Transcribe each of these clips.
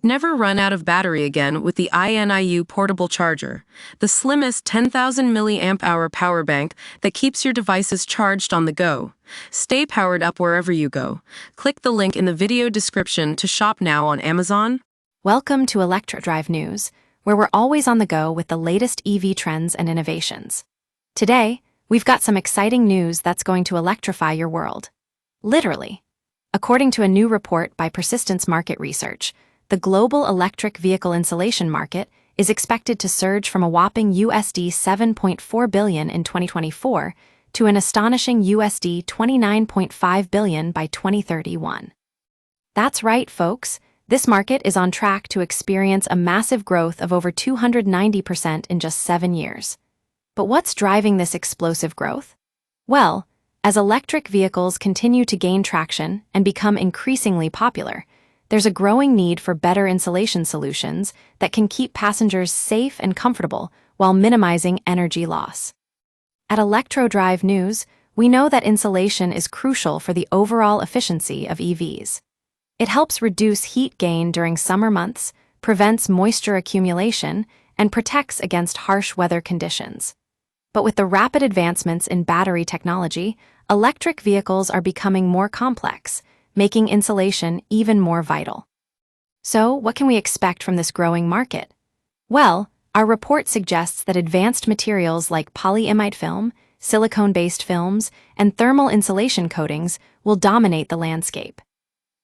Never run out of battery again with the INIU portable charger, the slimmest 10,000 milliamp hour power bank that keeps your devices charged on the go. Stay powered up wherever you go. Click the link in the video description to shop now on Amazon. Welcome to ElectroDrive News, where we're always on the go with the latest EV trends and innovations. Today, we've got some exciting news that's going to electrify your world. Literally. According to a new report by Persistence Market Research, the global electric vehicle installation market is expected to surge from a whopping USD 7.4 billion in 2024 to an astonishing USD 29.5 billion by 2031. That's right, folks. This market is on track to experience a massive growth of over 290% in just 7 years. But what's driving this explosive growth? Well, as electric vehicles continue to gain traction and become increasingly popular, there's a growing need for better insulation solutions that can keep passengers safe and comfortable while minimizing energy loss. At ElectroDrive News, we know that insulation is crucial for the overall efficiency of EVs. It helps reduce heat gain during summer months, prevents moisture accumulation, and protects against harsh weather conditions. But with the rapid advancements in battery technology, electric vehicles are becoming more complex, making insulation even more vital. So, what can we expect from this growing market? Well, our report suggests that advanced materials like polyimide film, silicone-based films, and thermal insulation coatings will dominate the landscape.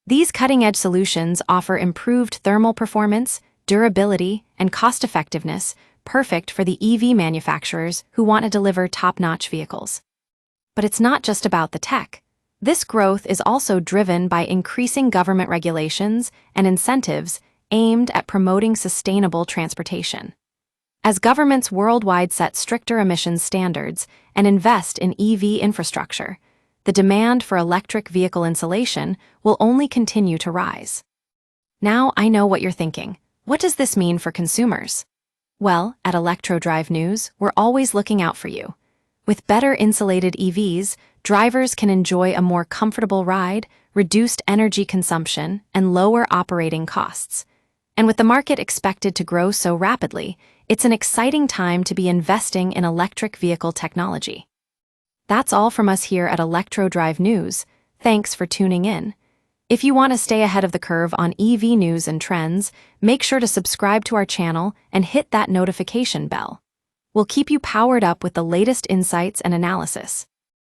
These cutting-edge solutions offer improved thermal performance, durability, and cost-effectiveness, perfect for the EV manufacturers who want to deliver top-notch vehicles. But it's not just about the tech. This growth is also driven by increasing government regulations and incentives aimed at promoting sustainable transportation. As governments worldwide set stricter emissions standards and invest in EV infrastructure, the demand for electric vehicle insulation will only continue to rise. Now I know what you're thinking. What does this mean for consumers? Well, at ElectroDrive News, we're always looking out for you. With better insulated EVs, drivers can enjoy a more comfortable ride, reduced energy consumption, and lower operating costs. And with the market expected to grow so rapidly, it's an exciting time to be investing in electric vehicle technology. That's all from us here at ElectroDrive News. Thanks for tuning in. If you want to stay ahead of the curve on EV news and trends, make sure to subscribe to our channel and hit that notification bell. We'll keep you powered up with the latest insights and analysis.